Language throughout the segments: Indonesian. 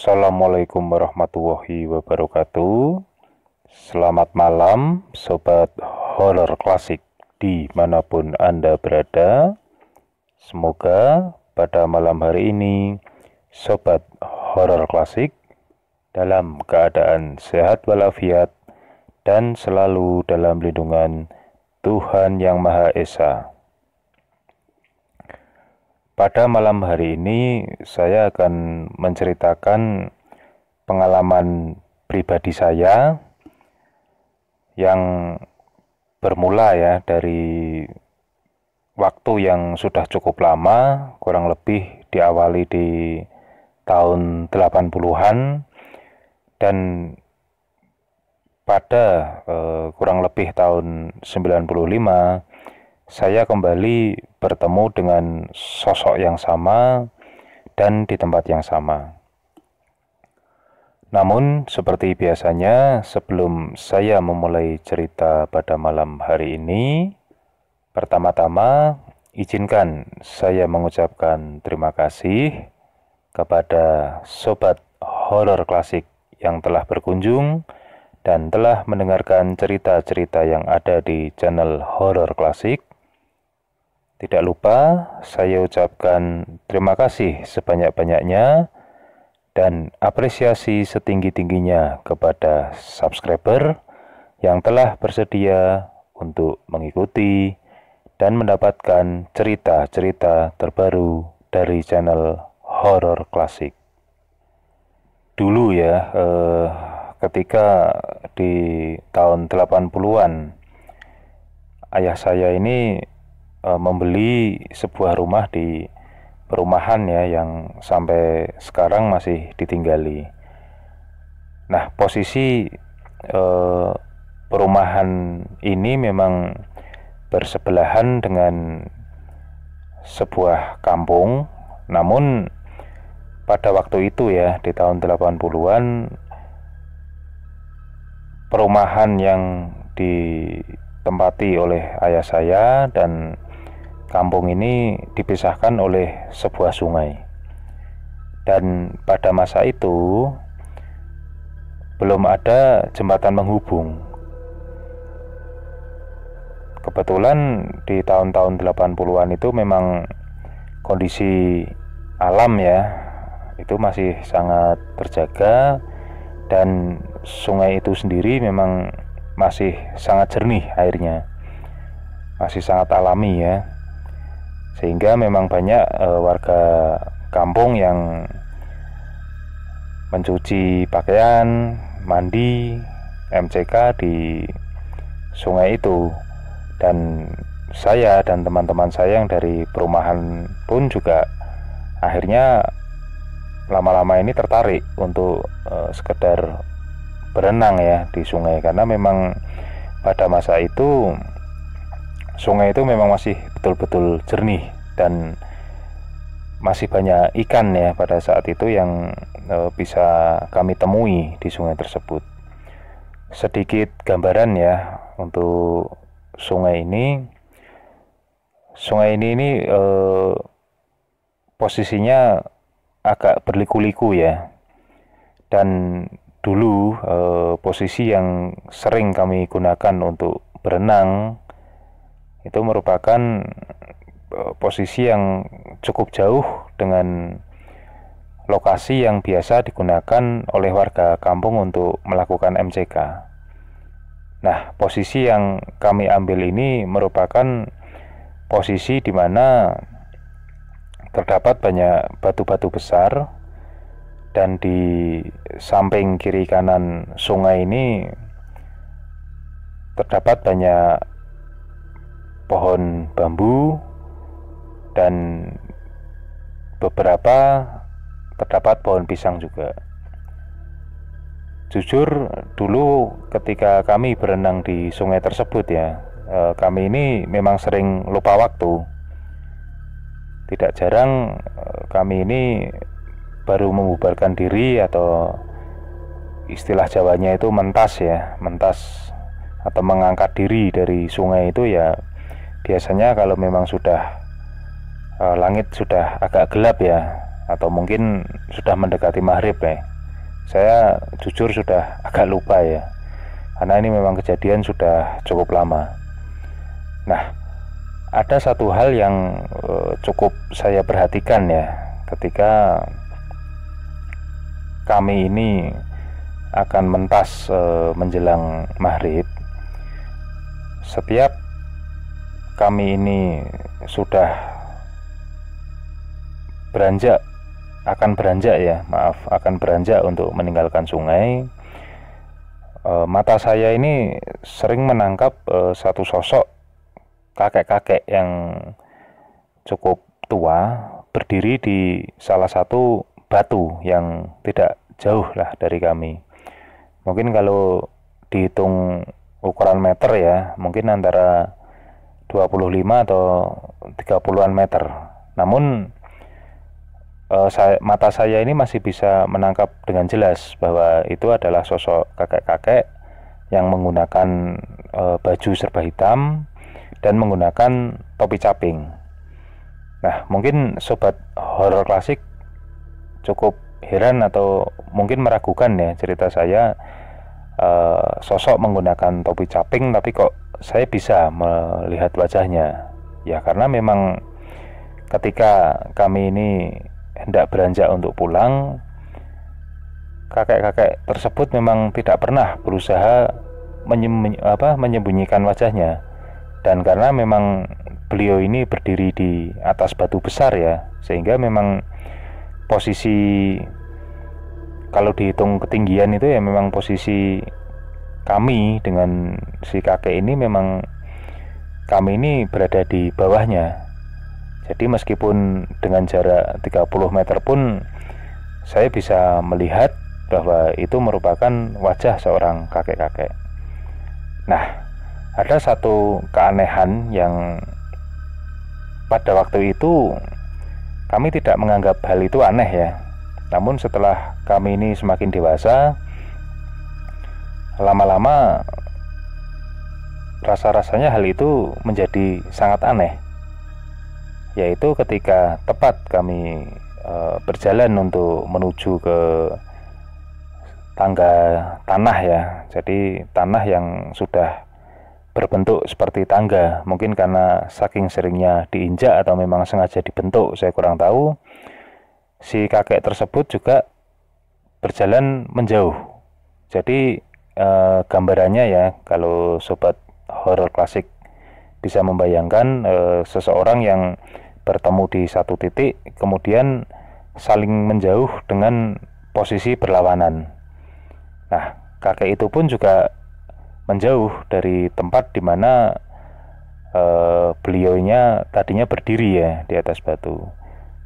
Assalamualaikum warahmatullahi wabarakatuh. Selamat malam Sobat Horor Klasik dimanapun Anda berada. Semoga pada malam hari ini Sobat Horor Klasik dalam keadaan sehat walafiat dan selalu dalam lindungan Tuhan Yang Maha Esa. Pada malam hari ini saya akan menceritakan pengalaman pribadi saya yang bermula ya dari waktu yang sudah cukup lama, kurang lebih diawali di tahun 80-an dan pada kurang lebih tahun 95 saya kembali bertemu dengan sosok yang sama dan di tempat yang sama. Namun, seperti biasanya, sebelum saya memulai cerita pada malam hari ini, pertama-tama izinkan saya mengucapkan terima kasih kepada Sobat Horor Klasik yang telah berkunjung dan telah mendengarkan cerita-cerita yang ada di channel Horor Klasik. Tidak lupa saya ucapkan terima kasih sebanyak-banyaknya dan apresiasi setinggi-tingginya kepada subscriber yang telah bersedia untuk mengikuti dan mendapatkan cerita-cerita terbaru dari channel Horor Klasik. Dulu ya, ketika di tahun 80-an, ayah saya ini membeli sebuah rumah di perumahan ya yang sampai sekarang masih ditinggali. Nah, posisi perumahan ini memang bersebelahan dengan sebuah kampung. Namun pada waktu itu ya di tahun 80-an perumahan yang ditempati oleh ayah saya dan kampung ini dipisahkan oleh sebuah sungai. Dan pada masa itu belum ada jembatan menghubung. Kebetulan di tahun-tahun 80-an itu memang kondisi alam ya, itu masih sangat terjaga dan sungai itu sendiri memang masih sangat jernih airnya. Masih sangat alami ya. Sehingga memang banyak warga kampung yang mencuci pakaian, mandi, MCK di sungai itu. Dan saya dan teman-teman saya yang dari perumahan pun juga akhirnya lama-lama ini tertarik untuk sekedar berenang ya di sungai. Karena memang pada masa itu sungai itu memang masih betul-betul jernih dan masih banyak ikan ya pada saat itu yang bisa kami temui di sungai tersebut. Sedikit gambaran ya untuk sungai ini. Sungai ini posisinya agak berliku-liku ya. Dan dulu posisi yang sering kami gunakan untuk berenang itu merupakan posisi yang cukup jauh dengan lokasi yang biasa digunakan oleh warga kampung untuk melakukan MCK. Nah, posisi yang kami ambil ini merupakan posisi di mana terdapat banyak batu-batu besar dan di samping kiri kanan sungai ini terdapat banyak pohon bambu dan beberapa terdapat pohon pisang juga. Jujur dulu ketika kami berenang di sungai tersebut ya, kami ini memang sering lupa waktu. Tidak jarang kami ini baru membubarkan diri atau istilah Jawanya itu mentas ya, mentas atau mengangkat diri dari sungai itu ya. Biasanya kalau memang sudah langit sudah agak gelap ya, atau mungkin sudah mendekati maghrib ya, Saya jujur sudah agak lupa ya, karena ini memang kejadian sudah cukup lama. Nah, ada satu hal yang cukup saya perhatikan ya, ketika kami ini akan mentas menjelang maghrib. Setiap kami ini sudah akan beranjak untuk meninggalkan sungai, mata saya ini sering menangkap satu sosok kakek-kakek yang cukup tua berdiri di salah satu batu yang tidak jauh lah dari kami. Mungkin kalau dihitung ukuran meter ya, mungkin antara 25 atau 30-an meter. Namun mata saya ini masih bisa menangkap dengan jelas bahwa itu adalah sosok kakek-kakek yang menggunakan baju serba hitam dan menggunakan topi caping. Nah, mungkin sobat horor klasik cukup heran atau mungkin meragukan ya cerita saya, sosok menggunakan topi caping tapi kok saya bisa melihat wajahnya. Ya karena memang ketika kami ini hendak beranjak untuk pulang, kakek-kakek tersebut memang tidak pernah berusaha menyembunyikan wajahnya. Dan karena memang beliau ini berdiri di atas batu besar ya, sehingga memang posisi, kalau dihitung ketinggian itu ya memang posisi kami dengan si kakek ini, memang kami ini berada di bawahnya. Jadi meskipun dengan jarak 30 meter pun saya bisa melihat bahwa itu merupakan wajah seorang kakek-kakek. Nah, ada satu keanehan yang pada waktu itu kami tidak menganggap hal itu aneh ya. Namun setelah kami ini semakin dewasa, lama-lama rasa-rasanya hal itu menjadi sangat aneh. Yaitu ketika tepat kami berjalan untuk menuju ke tangga tanah ya. Jadi tanah yang sudah berbentuk seperti tangga, mungkin karena saking seringnya diinjak atau memang sengaja dibentuk, saya kurang tahu. Si kakek tersebut juga berjalan menjauh. Jadi gambarannya ya, kalau sobat horor klasik bisa membayangkan seseorang yang bertemu di satu titik kemudian saling menjauh dengan posisi berlawanan. Nah, kakek itu pun juga menjauh dari tempat di mana beliaunya tadinya berdiri ya di atas batu.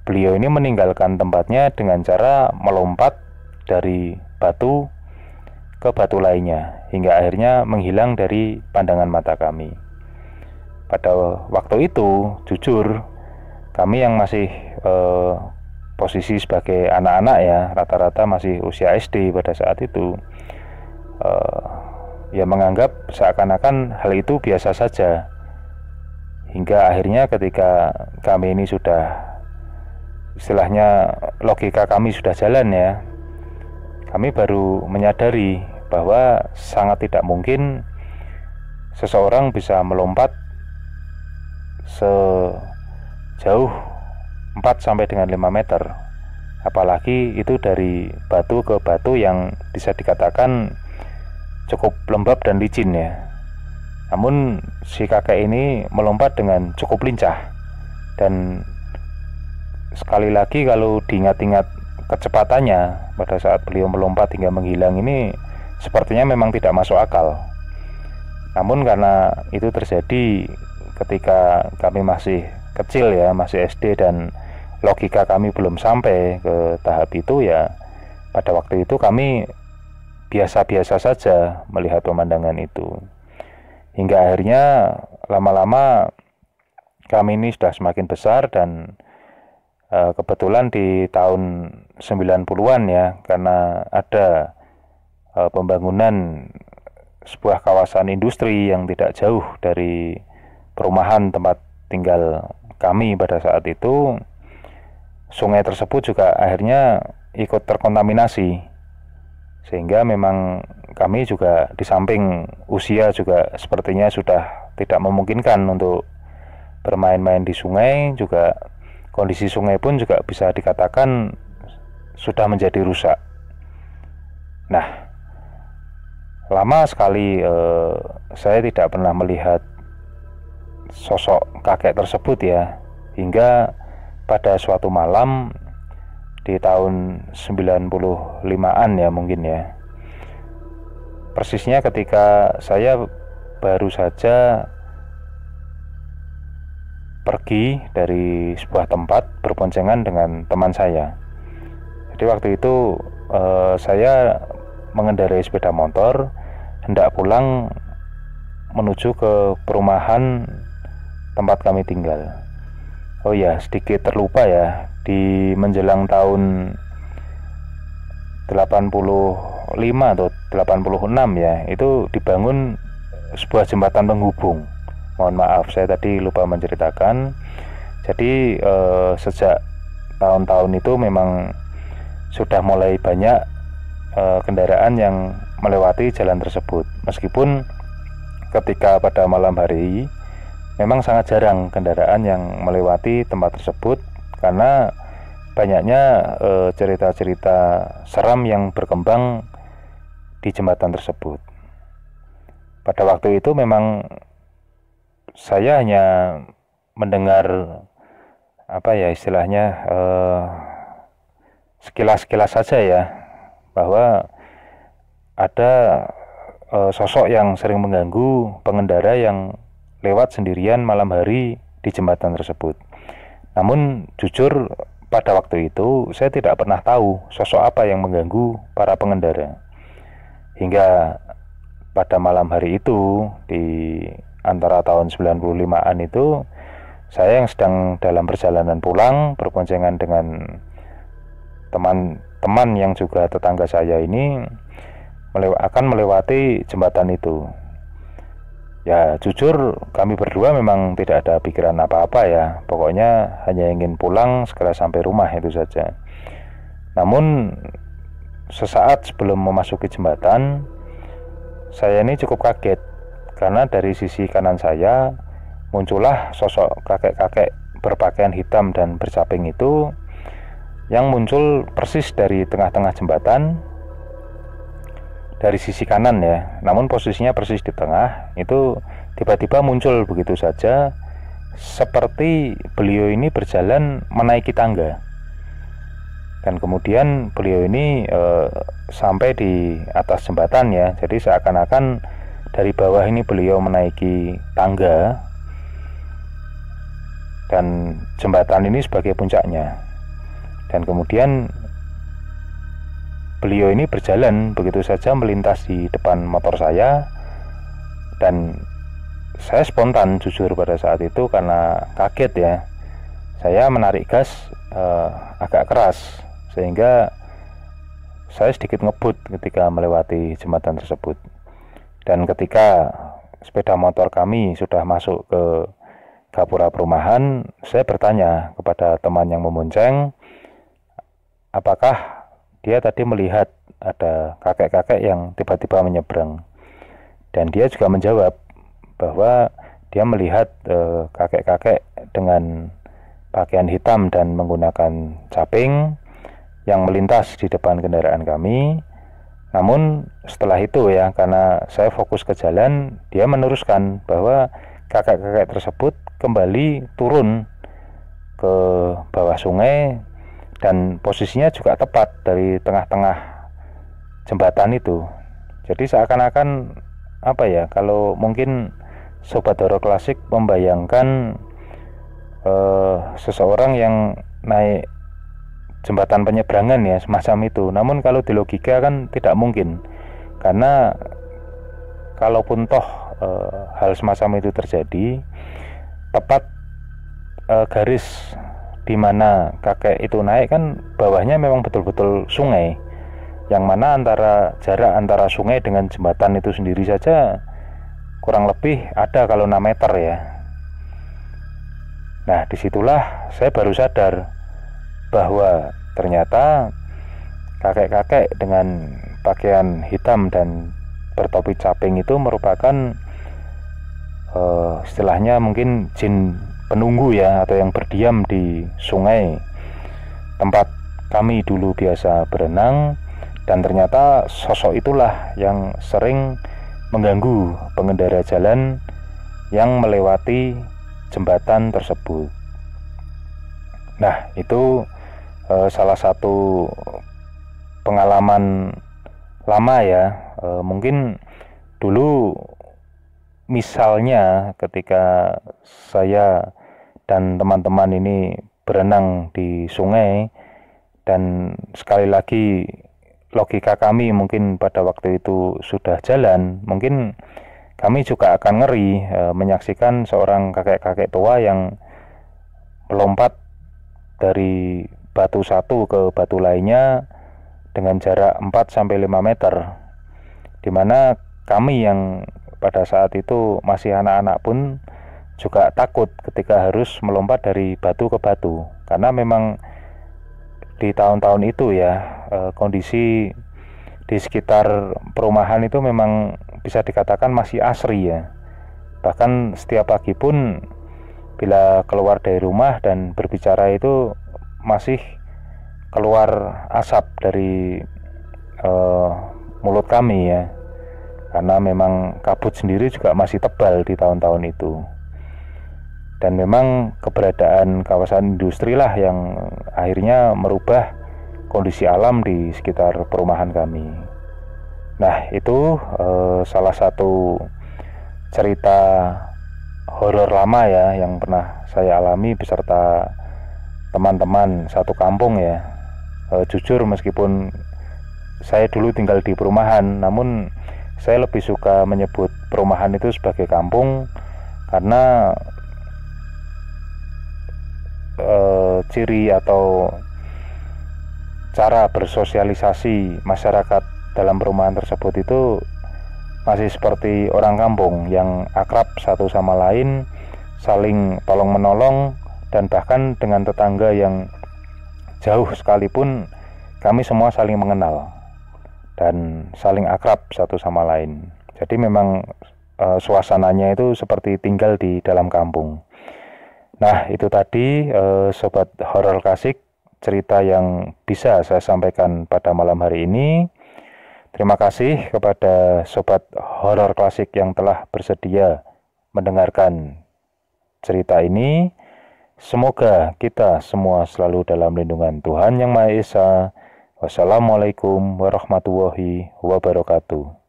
Beliau ini meninggalkan tempatnya dengan cara melompat dari batu ke batu lainnya hingga akhirnya menghilang dari pandangan mata kami. Pada waktu itu, jujur, kami yang masih posisi sebagai anak-anak ya, rata-rata masih usia SD pada saat itu, ya menganggap seakan-akan hal itu biasa saja. Hingga akhirnya ketika kami ini sudah, istilahnya logika kami sudah jalan ya, kami baru menyadari bahwa sangat tidak mungkin seseorang bisa melompat sejauh 4 sampai dengan 5 meter. Apalagi itu dari batu ke batu yang bisa dikatakan cukup lembab dan licin ya. Namun si kakek ini melompat dengan cukup lincah. Dan sekali lagi kalau diingat-ingat kecepatannya pada saat beliau melompat hingga menghilang ini, sepertinya memang tidak masuk akal. Namun karena itu terjadi ketika kami masih kecil ya, masih SD, dan logika kami belum sampai ke tahap itu ya, pada waktu itu kami biasa-biasa saja melihat pemandangan itu. Hingga akhirnya lama-lama kami ini sudah semakin besar dan kebetulan di tahun 90-an ya, karena ada pembangunan sebuah kawasan industri yang tidak jauh dari perumahan tempat tinggal kami pada saat itu, sungai tersebut juga akhirnya ikut terkontaminasi. sehingga memang kami juga di samping usia juga sepertinya sudah tidak memungkinkan untuk bermain-main di sungai, juga kondisi sungai pun juga bisa dikatakan sudah menjadi rusak. Nah, lama sekali saya tidak pernah melihat sosok kakek tersebut ya, hingga pada suatu malam di tahun 95-an ya mungkin ya, persisnya ketika saya baru saja pergi dari sebuah tempat berboncengan dengan teman saya. Jadi waktu itu saya mengendarai sepeda motor hendak pulang menuju ke perumahan tempat kami tinggal. Oh ya, sedikit terlupa ya, di menjelang tahun 85 atau 86 ya, itu dibangun sebuah jembatan penghubung. Mohon maaf, saya tadi lupa menceritakan. Jadi sejak tahun-tahun itu memang sudah mulai banyak kendaraan yang melewati jalan tersebut. Meskipun ketika pada malam hari memang sangat jarang kendaraan yang melewati tempat tersebut, karena banyaknya cerita-cerita seram yang berkembang di jembatan tersebut. Pada waktu itu memang saya hanya mendengar apa ya istilahnya, sekilas-sekilas saja ya, bahwa ada sosok yang sering mengganggu pengendara yang lewat sendirian malam hari di jembatan tersebut. Namun jujur pada waktu itu saya tidak pernah tahu sosok apa yang mengganggu para pengendara. Hingga pada malam hari itu di antara tahun 95-an itu, saya yang sedang dalam perjalanan pulang berboncengan dengan teman-teman yang juga tetangga saya ini akan melewati jembatan itu. Ya jujur kami berdua memang tidak ada pikiran apa-apa ya, pokoknya hanya ingin pulang segera sampai rumah, itu saja. Namun sesaat sebelum memasuki jembatan, saya ini cukup kaget karena dari sisi kanan saya muncullah sosok kakek-kakek berpakaian hitam dan bercaping itu, yang muncul persis dari tengah-tengah jembatan dari sisi kanan ya, namun posisinya persis di tengah. Itu tiba-tiba muncul begitu saja, seperti beliau ini berjalan menaiki tangga, dan kemudian beliau ini sampai di atas jembatan ya. Jadi seakan-akan dari bawah ini beliau menaiki tangga dan jembatan ini sebagai puncaknya, dan kemudian beliau ini berjalan begitu saja melintas di depan motor saya. Dan saya spontan jujur pada saat itu karena kaget ya, saya menarik gas agak keras sehingga saya sedikit ngebut ketika melewati jembatan tersebut. Dan ketika sepeda motor kami sudah masuk ke gapura perumahan, saya bertanya kepada teman yang membonceng apakah dia tadi melihat ada kakek-kakek yang tiba-tiba menyeberang. Dan dia juga menjawab bahwa dia melihat kakek-kakek dengan pakaian hitam dan menggunakan caping yang melintas di depan kendaraan kami. Namun setelah itu ya, karena saya fokus ke jalan, dia meneruskan bahwa kakek-kakek tersebut kembali turun ke bawah sungai, dan posisinya juga tepat dari tengah-tengah jembatan itu. Jadi seakan-akan apa ya, kalau mungkin Sobat Horor Klasik membayangkan seseorang yang naik jembatan penyeberangan ya, semacam itu. Namun kalau di logika kan tidak mungkin, karena kalaupun toh hal semacam itu terjadi, tepat garis di mana kakek itu naik kan bawahnya memang betul-betul sungai, yang mana jarak antara sungai dengan jembatan itu sendiri saja kurang lebih ada kalau 6 meter ya. Nah disitulah saya baru sadar bahwa ternyata kakek-kakek dengan berpakaian hitam dan bertopi caping itu merupakan istilahnya mungkin jin penunggu ya, atau yang berdiam di sungai tempat kami dulu biasa berenang. Dan ternyata sosok itulah yang sering mengganggu pengendara jalan yang melewati jembatan tersebut. Nah, itu salah satu pengalaman lama ya. Mungkin dulu misalnya ketika saya dan teman-teman ini berenang di sungai, dan sekali lagi logika kami mungkin pada waktu itu sudah jalan, mungkin kami juga akan ngeri menyaksikan seorang kakek-kakek tua yang melompat dari batu satu ke batu lainnya dengan jarak 4-5 meter, dimana kami yang pada saat itu masih anak-anak pun juga takut ketika harus melompat dari batu ke batu, karena memang di tahun-tahun itu ya kondisi di sekitar perumahan itu memang bisa dikatakan masih asri ya. Bahkan setiap pagi pun bila keluar dari rumah dan berbicara itu masih keluar asap dari mulut kami ya, karena memang kabut sendiri juga masih tebal di tahun-tahun itu. Dan memang keberadaan kawasan industri lah yang akhirnya merubah kondisi alam di sekitar perumahan kami. Nah, itu salah satu cerita horor lama ya yang pernah saya alami beserta teman-teman satu kampung ya. Jujur meskipun saya dulu tinggal di perumahan, namun saya lebih suka menyebut perumahan itu sebagai kampung karena ciri atau cara bersosialisasi masyarakat dalam perumahan tersebut itu masih seperti orang kampung yang akrab satu sama lain, saling tolong menolong, dan bahkan dengan tetangga yang jauh sekalipun kami semua saling mengenal dan saling akrab satu sama lain. Jadi memang suasananya itu seperti tinggal di dalam kampung. Nah, itu tadi Sobat Horor Klasik, cerita yang bisa saya sampaikan pada malam hari ini. Terima kasih kepada Sobat Horor Klasik yang telah bersedia mendengarkan cerita ini. Semoga kita semua selalu dalam lindungan Tuhan Yang Maha Esa. Wassalamualaikum warahmatullahi wabarakatuh.